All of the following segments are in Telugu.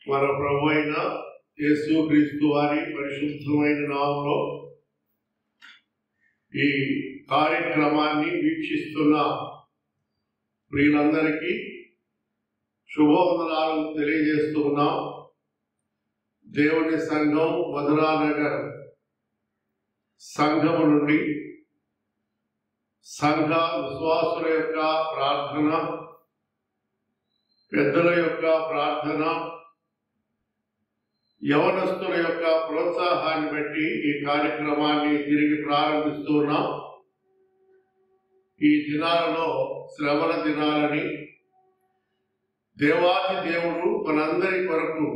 మన ప్రభు అయిన యేసుక్రీస్తు వారి పరిశుద్ధమైన నామములో ఈ కార్యక్రమాన్ని వీక్షిస్తున్న ప్రియులందరికీ శుభవందనాలు తెలియజేస్తూ ఉన్నాం. దేవుని సంఘం మధురానగర్ సంఘము నుండి సంఘ విశ్వాసుల యొక్క ప్రార్థన, పెద్దల యొక్క ప్రార్థన, యవనస్తుల యొక్క ప్రోత్సాహాన్ని బట్టి ఈ కార్యక్రమాన్ని తిరిగి ప్రారంభిస్తూ ఉన్నాం. ఈ దినాలలో శ్రవణ దినాలని దేవాది దేవుడు మనందరి కొరకు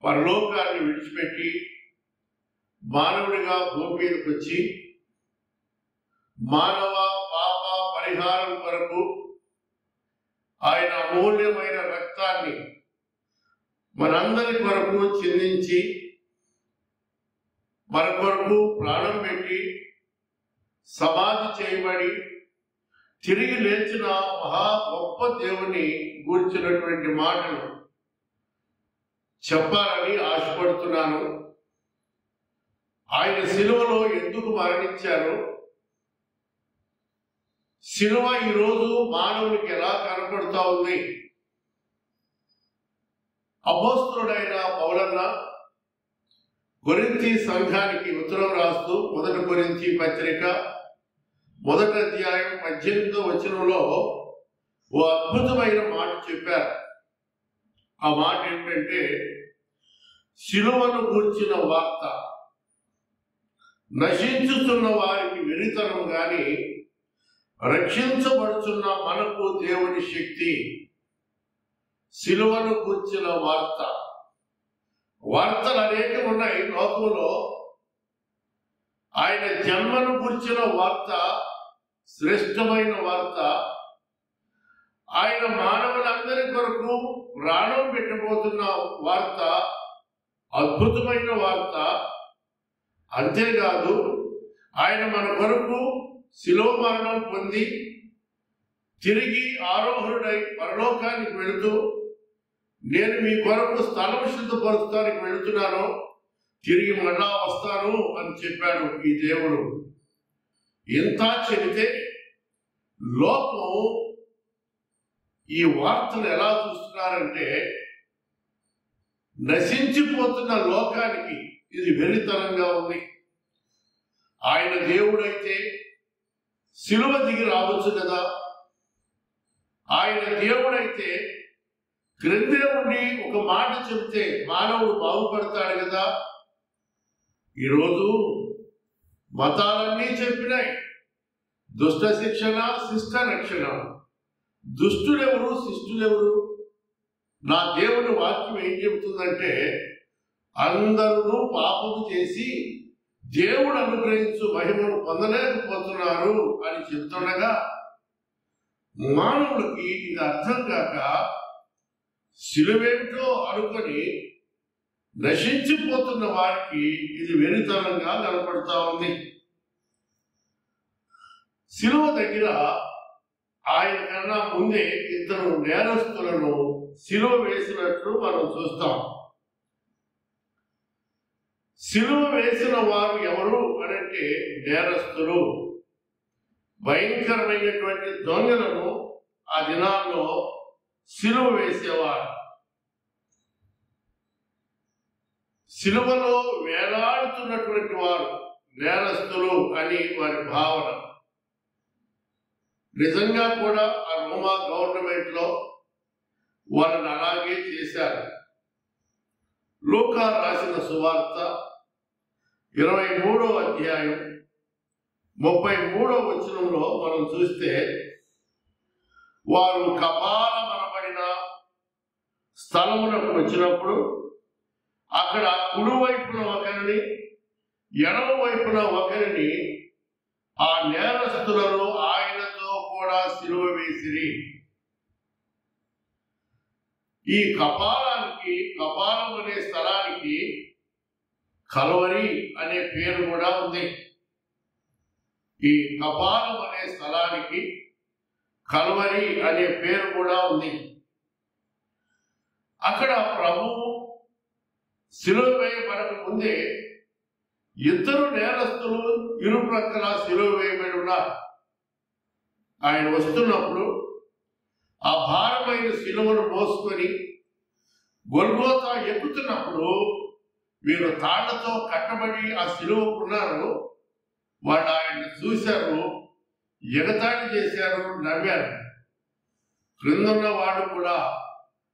పరలోకాన్ని విడిచిపెట్టి మానవుడిగా భూమి మీదకి వచ్చి మానవ పాప పరిహారం కొరకు ఆయన అమూల్యమైన రక్తాన్ని మనందరి కొరకు చిందించి మన కొరకు ప్రాణం పెట్టి సమాధి చేయబడి తిరిగి లేచిన మహా గొప్ప దేవుని గూర్చినటువంటి మాటలు చెప్పాలని ఆశపడుతున్నాను. ఆయన శిలువలో ఎందుకు మరణించారు, శిలువ ఈరోజు మానవునికి ఎలా కనపడుతూ ఉంది, అపోస్తలుడైన పౌలన్న కొరింథీ సంఘానికి ఉత్తరం రాస్తూ 1 కొరింథీ పత్రిక 1వ అధ్యాయం 18వ వచనంలో ఓ అద్భుతమైన మాట చెప్పారు. ఆ మాట ఏంటంటే, శిలువను గూర్చిన వార్త నశించుతున్న వారికి వెరితనం గాని రక్షించబడుతున్న మనకు దేవుని శక్తి. శిలువను గూర్చిన వార్తలు అనేకం ఉన్నాయి లోకంలో. ఆయన జన్మను గూర్చిన వార్త శ్రేష్టమైన వార్త. ఆయన మానవులందరి కొరకు ప్రాణం పెట్టబోతున్న వార్త అద్భుతమైన వార్త. అంతేకాదు, ఆయన మన కొరకు శిలువ మరణం పొంది తిరిగి ఆరోహణుడై పరలోకానికి వెళుతూ, నేను మీ కొరకు స్థలం సిద్ధపరుస్తానికి వెళుతున్నాను, తిరిగి మళ్ళా వస్తాను అని చెప్పాడు ఈ దేవుడు. ఇంత చెబితే లోకం ఈ వార్తను ఎలా చూస్తున్నారంటే, నశించిపోతున్న లోకానికి ఇది వెరితనంగా ఉంది. ఆయన దేవుడైతే శిలువ దిగి రావచ్చు కదా, ఆయన దేవుడైతే క్రిందే ఉండి ఒక మాట చెప్తే మానవుడు బాగుపడతాడు కదా. ఈరోజు మతాలన్నీ చెప్పినాయి, దుష్ట శిక్షణ శిష్ట రక్షణ. దుష్టులెవరు శిష్టులెవరు? నా దేవుని వాక్యం ఏం చెబుతుందంటే, అందరూ పాపము చేసి దేవుడు అనుగ్రహించు మహిమను పొందలేకపోతున్నారు అని చెప్తుండగా, మానవులకి ఇది అర్థం కాక శిలువేమిటో అనుకొని నశించిపోతున్న వారికి ఇది వెరితనంగా కనపడతా ఉంది. శిలువ దగ్గర ఆయన కన్నా ముందే 2 నేరస్తులను శిలువ వేసినట్లు మనం చూస్తాం. శిలువ వేసిన వారు ఎవరు అనంటే నేరస్తులు, భయంకరమైనటువంటి దొంగలను ఆ దినాల్లో శిలువ వేసేవారు. శిలువలో వేలాడుతున్నటువంటి వారు నేరస్తులు అని వారి భావన. నిజంగా కూడా ఆ రోమా గవర్నమెంట్ లో వాళ్ళని అలాగే చేశారు. లూకా రాసిన సువార్త 23వ అధ్యాయం 33వ వచనంలో మనం చూస్తే, వారు కపాలమనబడిన స్థలమునకు వచ్చినప్పుడు అక్కడ కుడివైపున ఒకరిని ఎడమ వైపున ఒకరిని ఆ నేరస్తులను ఆయనతో కూడా శిలువ వేసిరి. ఈ కపాలం అనే స్థలానికి కల్వరి అనే పేరు కూడా ఉంది. ఈ కపాలం అనే స్థలానికి కల్వరి అనే పేరు కూడా ఉంది. అక్కడ ప్రభు శిలువ వేయబడక ముందే ఇద్దరు నేరస్తులు ఇరుప్రక్కల శిలువ వేయబడి ఉన్నారు. ఆయన వస్తున్నప్పుడు ఆ భారమైన శిలువను మోసుకొని గొల్గోతా ఎక్కుతున్నప్పుడు వీరు తాళ్లతో కట్టబడి ఆ శిలువకున్నారు. వాళ్ళు ఆయన్ని చూశారు, ఎగతాళి చేశారు, నవ్వారు. క్రిందున్న వాడు కూడా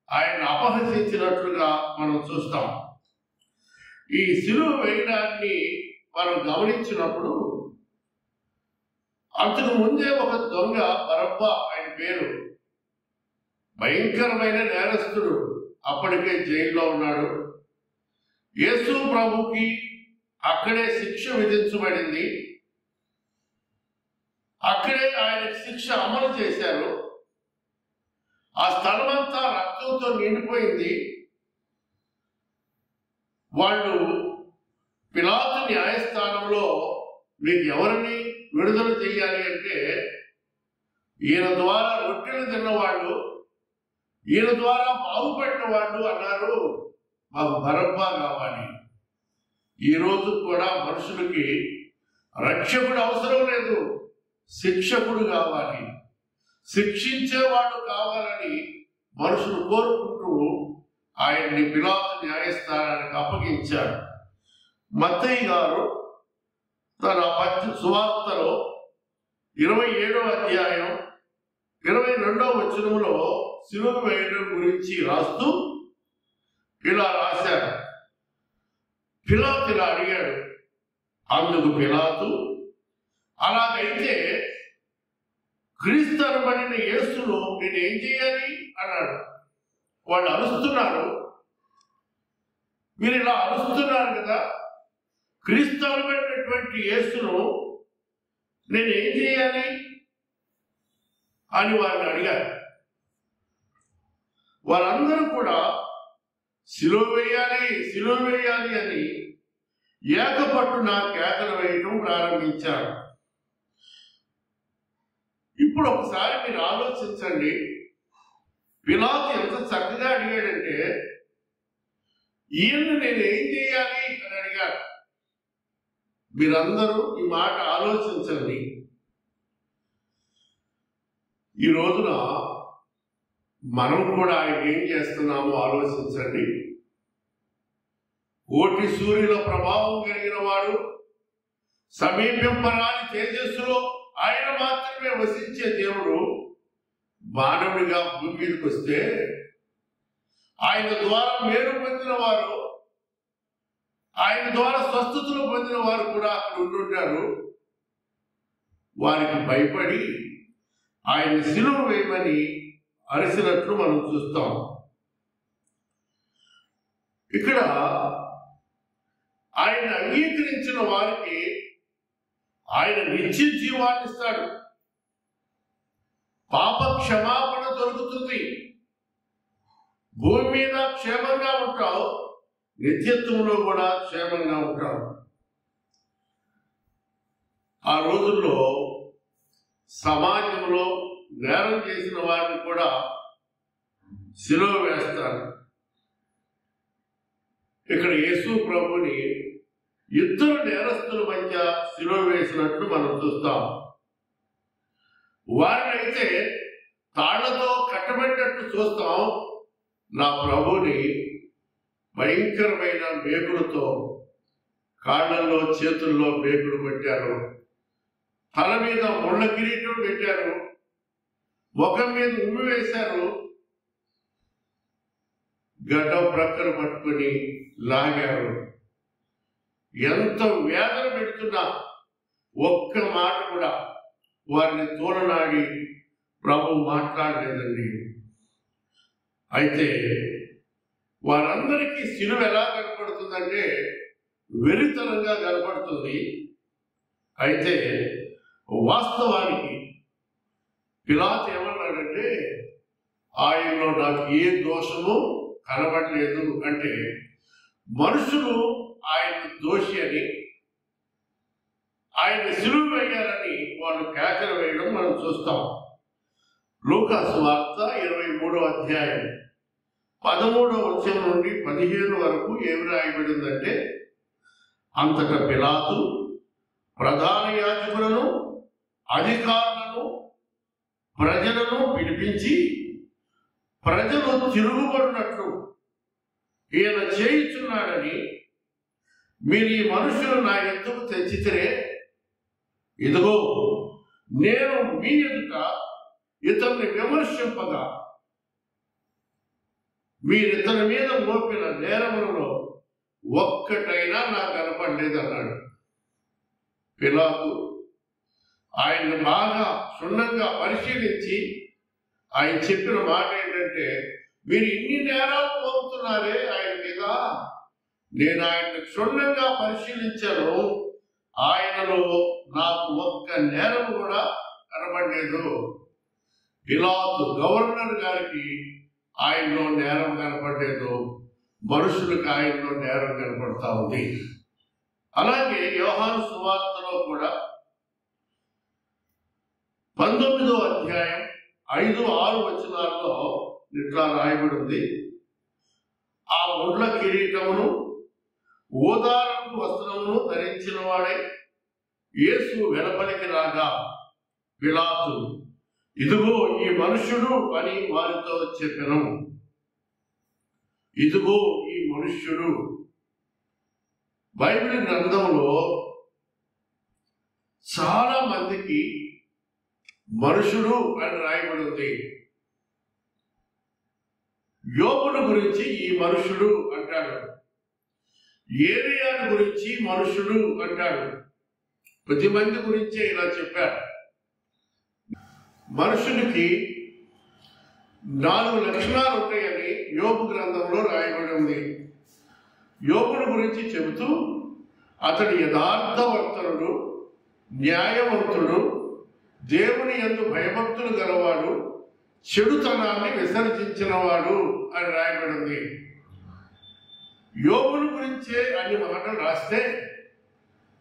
ఆయన అపహసించినట్లుగా మనం చూస్తాం. ఈ శిలువ వేయడాన్ని మనం గమనించినప్పుడు అంతకు ముందే ఒక దొంగ బరబ్బా, ఆయన పేరు, భయంకరమైన నేరస్తుడు, అప్పటికే జైల్లో ఉన్నాడు. యేసు ప్రభుకి అక్కడే శిక్ష విధించబడింది. అక్కడే ఆయన శిక్ష అమలు చేశారు. ఆ స్థలమంతా రక్తంతో నిండిపోయింది. వాళ్ళు పిలాతు న్యాయస్థానంలో మీకు ఎవరిని విడుదల చేయాలి అంటే, ఈయన ద్వారా రొట్టెలు తిన్నవాళ్ళు, ఈయన ద్వారా బాగుపడిన వాళ్ళు అన్నారు, మాకు బరబ్బా కావాలి. ఈ రోజు కూడా మనుషులకి రక్షకుడు అవసరం లేదు, శిక్షకుడు కావాలి, శిక్షించేవాడు కావాలని మనుషులు కోరుకుంటూ ఆయన్ని పిలాతు న్యాయస్థానానికి అప్పగించారు. మత్తయి గారు తన సువార్తలో 27వ అధ్యాయం 22వ వచనంలో శిలువ వేయడం గురించి రాస్తూ ఇలా రాశారు. పిలాతు ఇలా అడిగాడు. అందుకు పిలాతు, అలాగైతే క్రీస్తు అనబడిన యేసును నేనేం చేయాలి అన్నాడు. వాళ్ళు అరుస్తున్నారు. మీరు ఇలా అరుస్తున్నారు కదా, క్రీస్తు అనబడినటువంటి యేసును నేనేం చేయాలి అని వారిని అడిగారు. వారందరూ కూడా శిలువ వేయాలి, శిలువ వేయాలి అని ఏకపట్టున కేకలు వేయటం ప్రారంభించారు. ఇప్పుడు ఒకసారి మీరు ఆలోచించండి, పిలాతు ఎంత చక్కగా అడిగాడంటే, ఈయన్ని నేను ఏం చేయాలి అని అడిగాడు. మీరందరూ ఈ మాట ఆలోచించండి. ఈ రోజున మనం కూడా ఆయన ఏం చేస్తున్నామో ఆలోచించండి. కోటి సూర్యుల ప్రభావం కలిగిన వాడు, సమీపింపరాని తేజస్సులో ఆయన మాత్రమే వసించే దేవుడు మానవుడిగా భూమి మీదకి వస్తే, ఆయన ద్వారా మేలు పొందిన వారు, ఆయన ద్వారా స్వస్థతలు పొందిన వారు కూడా అక్కడ ఉండుంటారు. వారికి భయపడి ఆయన శిలువ వేయమని అరిసినట్లు మనం చూస్తాం. ఇక్కడ ఆయన అంగీకరించిన వారికి ఆయన నిత్య జీవాన్ని ఇస్తాడు, పాప క్షమాపణ దొరుకుతుంది, భూమి మీద క్షేమంగా ఉంటావు, నిత్యత్వంలో కూడా క్షేమంగా ఉంటావు. ఆ రోజుల్లో సమాజంలో నేరం చేసిన వారిని కూడా శిలువ వేస్తారు. ఇక్కడ యేసు ప్రభుని ఇద్దరు నేరస్తుల మధ్య శిలువ వేసినట్లు మనం చూస్తాం. వారినైతే తాళ్లతో కట్టబడినట్టు చూస్తాం. నా ప్రభుని భయంకరమైన మేకులతో కాళ్ళల్లో చేతుల్లో మేకులు పెట్టారు, తల మీద ముళ్ళ కిరీటం పెట్టారు, ముఖం మీద ఉమ్మి వేశారు, గడ్డ ప్రక్కన పట్టుకొని లాగారు. ఎంత వేదన పెడుతున్నా ఒక్క మాట కూడా వారిని తోలనాడి ప్రభు మాట్లాడలేదండి. అయితే వారందరికీ శిలువ ఎలా కనపడుతుందంటే వెరితనంగా కనపడుతుంది. అయితే వాస్తవానికి పిలాతు ఏమన్నాడంటే, ఆయనలో నాకు ఏ దోషము కనబడలేదు అంటే, మనుషులు ఆయన దోషి అని, ఆయన శిలువ వేయాలని వాళ్ళు కేకలు వేయడం మనం చూస్తాం. లూకా సువార్త 23వ అధ్యాయం 13వ వచనం నుండి 15 వరకు ఏమి రాయబడిందంటే, అంతటా పిలాతు ప్రధాన యాజకులను, అధికారులను, ప్రజలను పిలిపించి, ప్రజలు తిరుగుబడినట్లు ఈయన చేయుచున్నాడని మీరు ఈ మనుషులు నా ఎద్దుకు తెచ్చితే, ఇదిగో నేను మీ ఎదుట ఇతన్ని విమర్శింపగా మీరితని మీద మోపిన నేరములలో ఒక్కటైనా నాకు కనపడలేదన్నాడు. పిలాతు ఆయన్ని బాగా క్షుణ్ణంగా పరిశీలించి ఆయన చెప్పిన మాట ఏంటంటే, మీరు ఇన్ని నేరాలు మోపుతున్నారే ఆయన మీద, నేను ఆయన్ని క్షుణ్ణంగా పరిశీలించాను, ఆయనలో నాకు ఒక్క నేరం కూడా కనబడలేదు. పిలాతు గవర్నర్ గారికి ఆయనలో నేరం కనపడలేదు, మనుషులకు ఆయనలో నేరం కనపడతా ఉంది. అలాగే యోహాను సువార్తలో కూడా 19వ అధ్యాయం 5-6 వచనాల్లో ఇట్లా రాయబడి ఉంది, ఆ ముండ్ల కిరీటమును ఓదారపు వస్త్రమును ధరించిన వాడై యేసు వెలుపలికి రాగా పిలాతు, ఇదిగో ఈ మనుష్యుడు అని వారితో చెప్పెను. ఇదిగో ఈ మనుష్యుడు. బైబిల్ గ్రంథంలో చాలా మందికి మనుషుడు అని రాయబడి ఉంది. యోబుని గురించి ఈ మనుషుడు అంటాడు, ఏలియాని గురించి మనుషుడు అంటాడు, 10 మంది గురించే ఇలా చెప్పాడు. మనుషునికి 4 లక్షణాలు ఉంటాయని యోబు గ్రంథంలో రాయబడి ఉంది. యోబుని గురించి చెబుతూ, అతడు యథార్థవర్తనుడు, న్యాయవంతుడు, దేవుని యందు భయభక్తులు గలవాడు, చెడుతనాన్ని విసర్జించినవాడు అని రాయబడింది. యోబుని గురించే అన్ని మాటలు రాస్తే,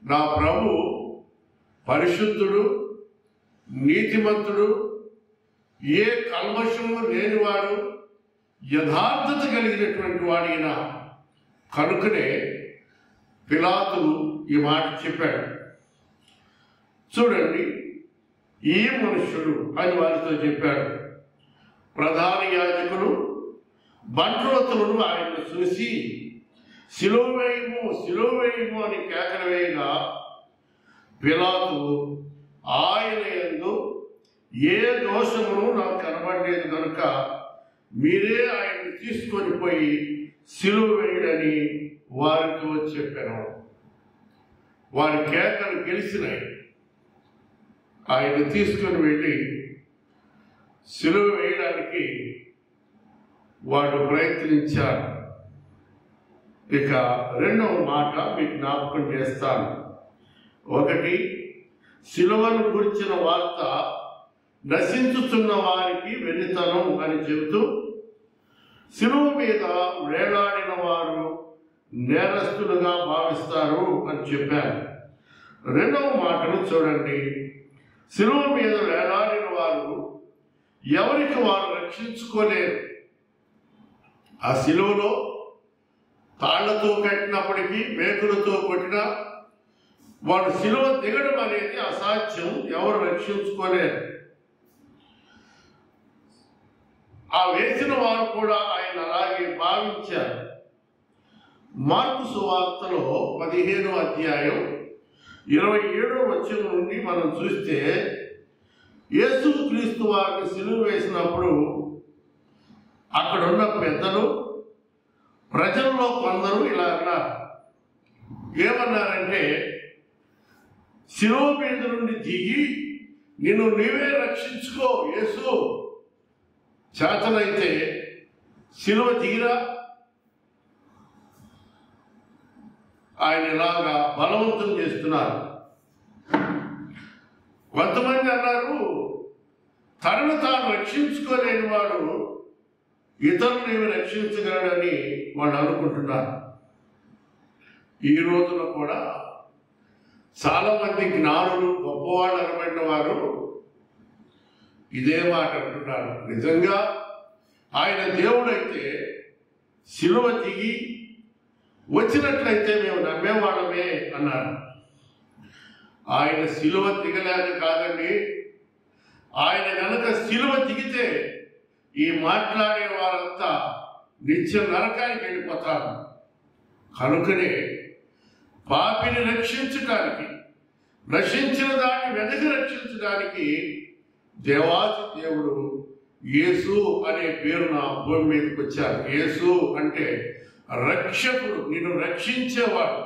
నా ప్రభు పరిశుద్ధుడు, నీతిమంతుడు, ఏ కల్మషము లేనివాడు, యథార్థత కలిగినటువంటి వాడిన కనుకనే పిలాతు ఈ మాట చెప్పాడు. చూడండి, ఈ మనుషుడు అని వారితో చెప్పాడు. ప్రధాన యాజకులు, బంట్రోతులను ఆయన్ని చూసి సిలువ వేయము, సిలువ వేయము అని కేకలు వేయగా పిలాతు ఆయన యందు ఏ దోషమును నాకు కనబడలేదు కనుక మీరే ఆయన్ని తీసుకొని పోయి సిలువ వేయడని వారితో చెప్పాను. వారి కేకలు గెలిచినాయి. ఆయన తీసుకొని వెళ్ళి సిలువ వేయడానికి వాడు ప్రయత్నించారు. ఇక 2వ మాట మీకు జ్ఞాపకం చేస్తాను. 1, సిలువను గురించిన వార్త నశించుతున్న వారికి వెలితనం అని చెబుతూ, సిలువ మీద వేలాడిన వారు నేరస్తులుగా భావిస్తారు అని చెప్పాను. 2వ మాటను చూడండి, సిలువ మీద వేలాడిన వారు ఎవరికి వారు రక్షించుకోలేరు. ఆ సిలువలో తాళ్లతో కట్టినప్పటికీ, మేకులతో కొట్టినా వాడు సిలువ దిగడం అనేది అసాధ్యం, ఎవరు రక్షించుకోలేరు. ఆ వేసిన వారు కూడా ఆయన అలాగే భావించారు. మార్కు సువార్తలో 15వ అధ్యాయం 27వ వచనం నుండి మనం చూస్తే, యేసు క్రీస్తు వారిని సిలువ వేసినప్పుడు అక్కడున్న పెద్దలు, ప్రజల్లో కొందరు ఇలా అన్నారు. ఏమన్నారంటే, సిలువ మీద నుండి దిగి నిన్ను నీవే రక్షించుకో యేసు, చేతనైతే సిలువ దిగిరా. ఆయన ఇలాగా బలవంతం చేస్తున్నారు. కొంతమంది అన్నారు, తనను తాను రక్షించుకోలేని వాడు ఇతరులు ఏమి రక్షించగలడని వాళ్ళు అనుకుంటున్నారు. ఈ రోజున కూడా చాలా మంది జ్ఞానులు, గొప్పవాళ్ళు అనబడిన వారు ఇదే మాట అంటున్నారు. నిజంగా ఆయన దేవుడైతే శిలువ దిగి వచ్చినట్లయితే మేము నమ్మేవాళ్ళమే అన్నారు. ఆయన శిలువ దిగలేక కాదండి, ఆయన కనుక శిలువ దిగితే ఈ మాట్లాడే వారంతా నిత్య నరకానికి వెళ్ళిపోతారు. కనుకనే పాపిని రక్షించడానికి, నశించిన దాన్ని వెనక్కి రక్షించడానికి దేవాది దేవుడు యేసు అనే పేరున భూమి మీదకి వచ్చారు. యేసు అంటే రక్షకుడు, నిన్ను రక్షించేవాడు.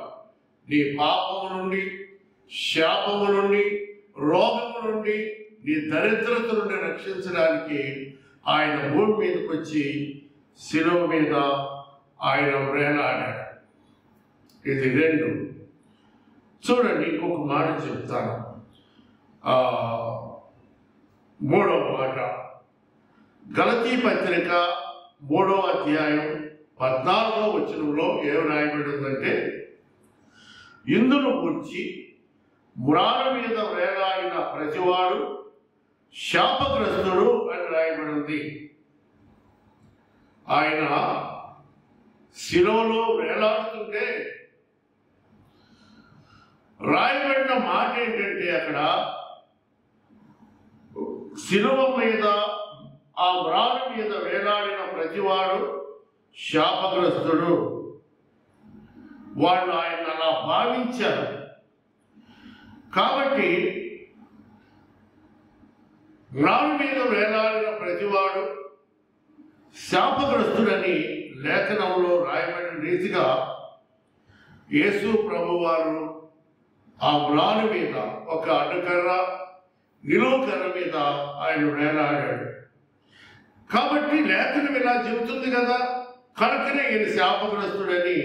నీ పాపము నుండి, శాపము నుండి, రోగము నుండి, నీ దరిద్రత నుండి రక్షించడానికి ఆయన భూమి మీదకి వచ్చి శిలువ మీద ఆయన వేలాడాడు. ఇది రెండు. చూడండి, ఇంకొక మాట చెప్తాను. మూడవ మాట, గలతీ పత్రిక 3వ అధ్యాయం 14వ వచనంలో ఏం రాయబడి ఉందంటే, ఇందును గురించి మ్రాను మీద వేలాడిన ప్రతివాడు శాపగ్రస్తుడు అని రాయబడి ఉంది. ఆయన శిలువలో వేలాడుతుంటే రాయబడిన మాట ఏంటంటే, అక్కడ శిలువ మీద, ఆ మ్రాను మీద వేలాడిన ప్రతివాడు శాపగ్రస్తుడు. వాళ్ళు ఆయన అలా భావించారు. కాబట్టి మ్రాను మీద వేలాడిన ప్రతివాడు శాపగ్రస్తుడని లేఖనంలో రాయబడిన రీతిగా యేసు ప్రభువారు ఆ మ్రాను మీద ఒక అడ్డకర్ర, నిలువు కర్ర మీద ఆయన వేలాడాడు. కాబట్టి లేఖనం ఇలా చెబుతుంది కదా, కనుకనే ఈయన శాపగ్రస్తుడని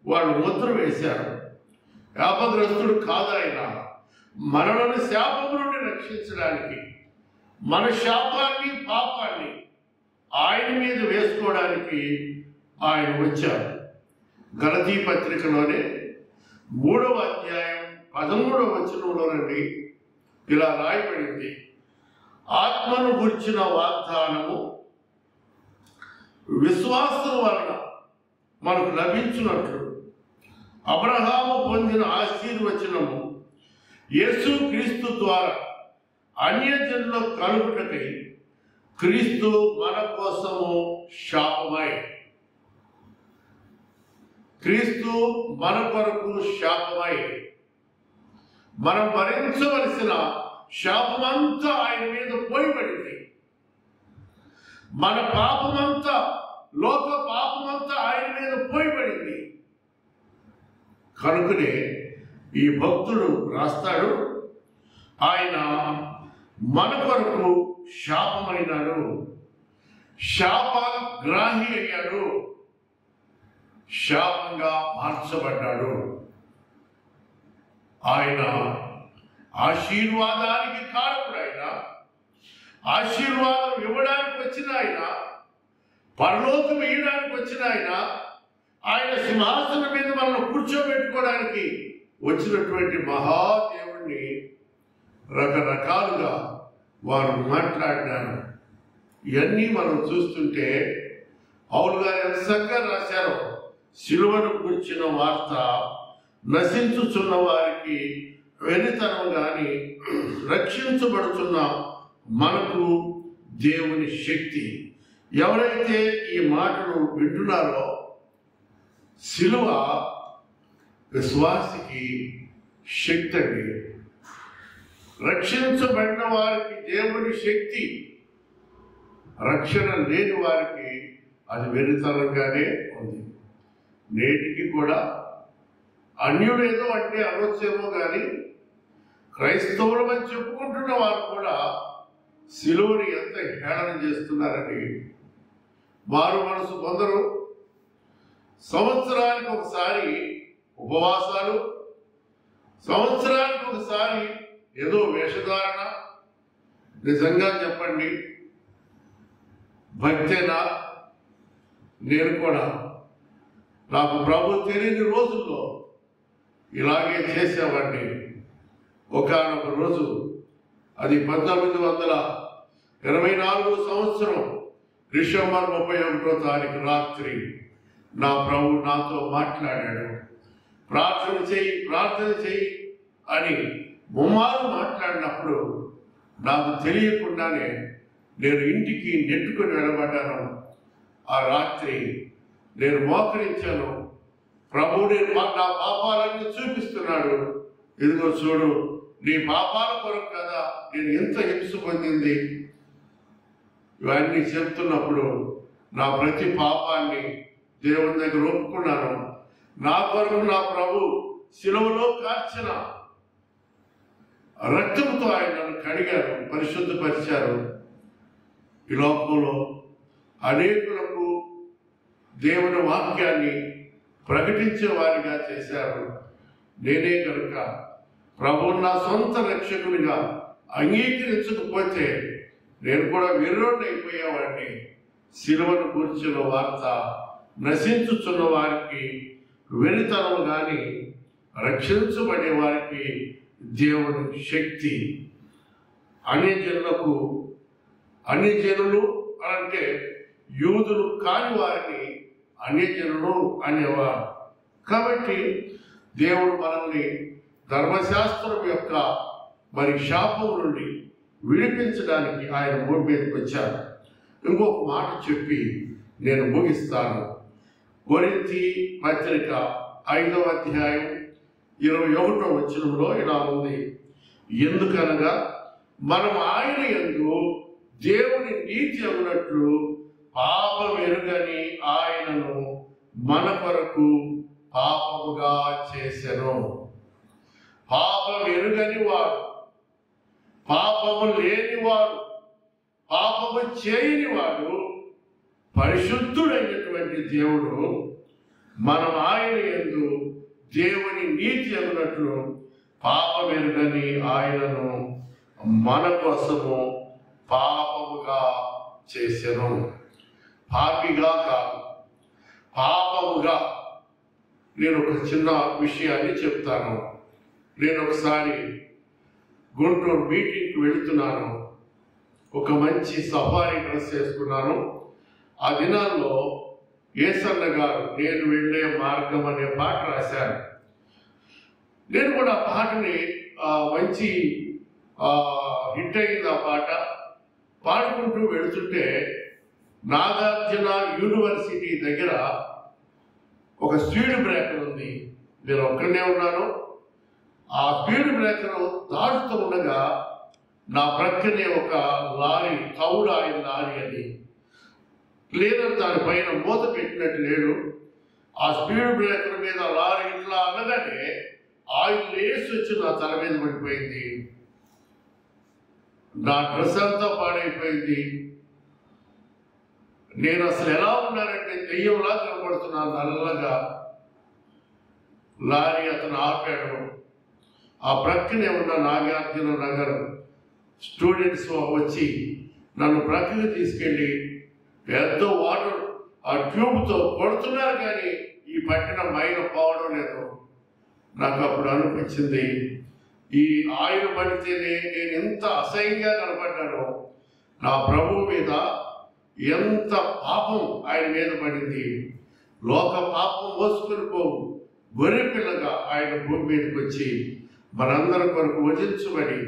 వాళ్ళు ముద్ర వేశారు. శాపగ్రస్తుడు కాదు ఆయన, మనలను శాపము నుండి రక్షించడానికి, మన శాపాన్ని, పాపాన్ని ఆయన మీద వేసుకోవడానికి ఆయన వచ్చారు. గలతీ పత్రికలోనే 3వ అధ్యాయం 13వ వచనంలోనండి ఇలా రాయబడింది, ఆత్మను గురించిన వాగ్దానము విశ్వాసం వలన మనకు లభించినట్లు అబ్రహాము పొందిన ఆశీర్వచనము యేసు క్రీస్తు ద్వారా అన్యజనులకు కలుగుటకై క్రీస్తు మన కోసము శాపమై, క్రీస్తు మన కొరకు శాపమై, మనం భరించవలసిన శాపమంతా ఆయన మీద పోయబడింది. మన పాపమంతా, లోక పాపమంతా ఆయన మీద పోయబడింది. కనుకనే ఈ భక్తుడు రాస్తాడు, ఆయన మన కొరకు శాపమైనాడు, శాపగ్రాహి అయ్యాడు, శాపంగా మార్చబడ్డాడు. ఆయన ఆశీర్వాదానికి కారకుడు. ఆయన ఆశీర్వాదం ఇవ్వడానికి వచ్చిన ఆయన, పరలోకం ఇవ్వడానికి వచ్చిన ఆయన, ఆయన సింహాసనం మీద మనల్ని కూర్చోబెట్టుకోవడానికి వచ్చినటువంటి మహాదేవుణ్ణి రకరకాలుగా వారు మాట్లాడినారు. ఇవన్నీ మనం చూస్తుంటే పౌలు గారు ఎంత చక్కగా రాశారో, శిలువను గురించిన వార్త నశించుచున్న వారికి వెనితనం గాని, రక్షించబడుతున్న మనకు దేవుని శక్తి. ఎవరైతే ఈ మాటలు వింటున్నారో, శిలువ విశ్వాసికి శక్తి అండి. రక్షించబడిన వారికి దేవుని శక్తి, రక్షణ లేని వారికి అది వెరితనంగానే ఉంది. నేటికి కూడా అన్యుడేదో అంటే అనొచ్చేమో కానీ క్రైస్తవులమని చెప్పుకుంటున్న వారు కూడా శిలువని ఎంత హేళన చేస్తున్నారని వారు మనసు కొందరు సంవత్సరానికి ఒకసారి ఉపవాసాలు, సంవత్సరానికి ఒకసారి ఏదో వేషధారణ. నిజంగా చెప్పండి, భక్తేనా? నేను కూడా నాకు ప్రభు తెలియని రోజుల్లో ఇలాగే చేసేవాడిని. ఒకానొక రోజు, అది 1924 సంవత్సరం డిసెంబర్ 31వ తారీఖు రాత్రి నా ప్రభు నాతో మాట్లాడాడు. ప్రార్థన చేయి అని ముమ్మారు మాట్లాడినప్పుడు నాకు తెలియకుండానే నేను ఇంటికి నెట్టుకొని వెళ్ళబడ్డాను. ఆ రాత్రి నేను మోకరించాను. ప్రభు నా పాపాలన్నీ చూపిస్తున్నాడు. ఇదిగో చూడు, నీ పాపాల కొరకు కదా నేను ఎంత హింస పొందింది. ఇవన్నీ చెప్తున్నప్పుడు నా ప్రతి పాపాన్ని దేవుని దగ్గర ఒప్పుకున్నాను. నా కొరకు నా ప్రభు శిలువలో కార్చిన రక్తంతో ఆయన నన్ను కడిగారు, పరిశుద్ధపరిచారు. ఈ లోకంలో అనేకులకు దేవుని వాక్యాన్ని ప్రకటించే వారిగా చేశారు. నేనే కనుక ప్రభువు నా సొంత రక్షకునిగా అంగీకరించకపోతే నేను కూడా వెర్రోడ్ని అయిపోయేవాడిని. శిలువను కూర్చున్న వార్త నశించుచున్న వారికి వెరితనం కానీ రక్షించబడే వారికి దేవుని శక్తి. అన్ని జనులు అంటే యూదులు కాని వారిని అన్యజనులు అనేవారు. కాబట్టి దేవుడు మనల్ని ధర్మశాస్త్రం యొక్క శాపం నుండి విడిపించడానికి ఆయన భూమి మీదకి వచ్చారు. ఇంకొక మాట చెప్పి నేను ముగిస్తాను. కొరింథీ పత్రిక 5వ అధ్యాయం 21వ వచనంలో ఇలా ఉంది, ఎందుకనగా మనం ఆయన యందు దేవుని నీతి అగునట్లు పాపం ఎరుగని ఆయనను మన కొరకు పాపముగా చేసెను. పాపం ఎరుగని వాడు, పాపము లేనివాడు, పాపము చేయని వాడు, పరిశుద్ధుడైనటువంటి దేవుడు మనం ఆయన యందు దేవుని నీతి అగునట్లు పాపం ఎరుగని ఆయనను మన కోసము పాపముగా చేసెను. పాపిగా కాదు, పాపముగా. నేను ఒక చిన్న విషయాన్ని చెప్తాను. నేను ఒకసారి గుంటూరు మీటింగ్కి వెళుతున్నాను. ఒక మంచి సఫారీ డ్రెస్ వేసుకున్నాను. ఆ దినాల్లో ఏసన్న గారు నేను వెళ్ళే మార్గం అనే పాట రాశారు. నేను కూడా ఆ పాటని మంచి హిట్ అయింది. ఆ పాట పాడుకుంటూ వెళుతుంటే నాగార్జున యూనివర్సిటీ దగ్గర ఒక స్పీడ్ బ్రేకర్ ఉంది. నేను ఒక్కడనే ఉన్నాను. ఆ స్పీడ్ బ్రేకర్ దాటుతూ ఉండగా నా ప్రక్కనే ఒక లారీ, తౌడు ఆయన లారీ అది లేదా దానిపైన మూత పెట్టినట్టు లేడు. ఆ స్పీడ్ బ్రేకర్ మీద లారీ ఇట్లా అనగానే ఆయిల్ లేసి వచ్చి నా తల మీద పడిపోయింది. నా డ్రెస్ అంతా పాడైపోయింది. నేను అసలు ఎలా ఉన్నానంటే దెయ్యంలా కనబడుతున్నాను నల్లగా. లారీ అతను ఆపాడు. ఆ ప్రక్కనే ఉన్న నాగార్జున నగర్ స్టూడెంట్స్ వచ్చి నన్ను ప్రక్కకి తీసుకెళ్ళి పెద్ద వాటర్ ఆ ట్యూబ్తో కొడుతున్నారు, కానీ ఈ పట్టిన మైల పోవడం లేదు. నాకు అప్పుడు అనిపించింది, ఈ ఆయిల్ పడితేనే నేను ఎంత అసహ్యంగా కనపడ్డానో, నా ప్రభువు మీద ఎంత పాపం ఆయన మీద పడింది. లోక పాపం మోసుకొని పోవు గొర్రె పిల్లగా ఆయన భూమి మీదకి వచ్చి మనందరి కొరకు వధించబడి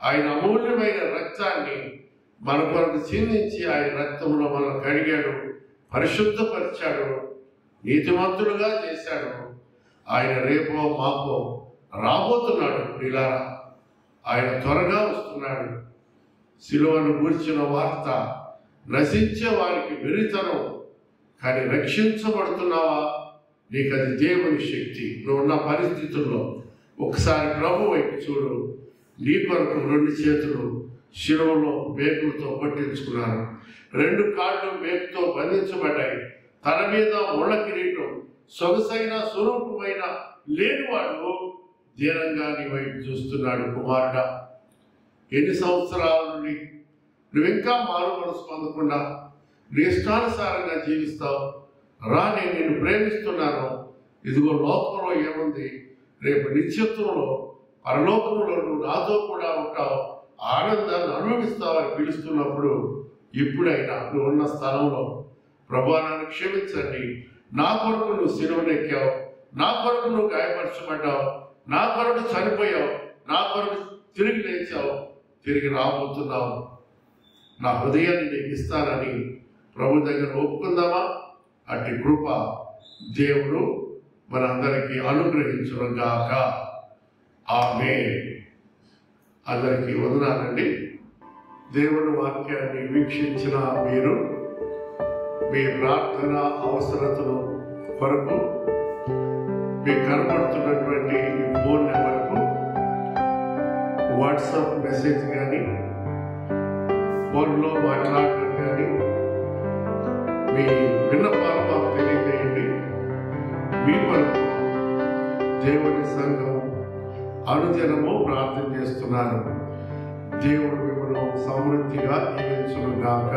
ఆయన అమూల్యమైన రక్తాన్ని మన కొరకు చిందించి ఆయన రక్తంలో మనల్ని కడిగాడు, పరిశుద్ధపరిచాడు, నీతిమంతులుగా చేశాడు. ఆయన రేపో మాపో రాబోతున్నాడు. ప్రియులారా, ఆయన త్వరగా వస్తున్నాడు. సిలువను గూర్చిన వార్త నశించే వారికి వెరితనం, కానీ రక్షించబడుతున్నావా? నీకు అది దేవుని శక్తి. నువ్వు ఉన్న పరిస్థితుల్లో ఒకసారి ప్రభు వైపు చూడు. నీ కొరకు 2 చేతులు శిలువలో మేకులతో పట్టించుకున్నారు, 2 కాళ్ళు మేకుతో బంధించబడ్డాయి. తన మీద ముళ్ళ కిరీటం, సొగసైన స్వరూపమైన లేనివాడు దీనంగా నీ వైపు చూస్తున్నాడు. కుమారుడా, ఎన్ని సంవత్సరాల నుండి నువ్వు ఇంకా మారు మనసు పొందకుండా నీ ఇష్టానుసారంగా జీవిస్తావు? రా, నేను నిన్ను ప్రేమిస్తున్నాను. ఇదిగో లోకంలో ఏముంది, రేపు నిత్యత్వంలో పరలోకంలో నువ్వు నాతో కూడా ఉంటావు, ఆనందాన్ని అనుభవిస్తావని పిలుస్తున్నప్పుడు ఇప్పుడైనా నువ్వు ఉన్న స్థలంలో ప్రభువా నన్ను క్షమించండి, నా కొరకు నువ్వు సిలువనెక్కావు, నా కొరకు నువ్వు గాయపరచబడ్డావు, నా కొరకు చనిపోయావు, నా కొరకు తిరిగి లేచావు, తిరిగి రాబోతున్నావు, నా హృదయాన్ని నీకు ఇస్తానని ప్రభు దగ్గర ఒప్పుకుందామా? అట్టి కృప దేవుడు మనందరికీ అనుగ్రహించును గాక. ఆమేన్. అందరికీ వందనాలండి. దేవుని వాక్యాన్ని వీక్షించిన మీరు మీ ప్రార్థన అవసరతను కొరకు మీకు కనబడుతున్నటువంటి ఈ ఫోన్ నెంబర్కు వాట్సాప్ మెసేజ్ కానీ, ఫోన్లో మాట్లాడటం కానీ మీ విన్నపాలు మాకు తెలియజేయండి. మీ కొరకు దేవుని సంఘం అనుదినము ప్రార్థన చేస్తున్నారు. దేవుడు మిమ్మల్ని సమృద్ధిగా దీవించును గాక.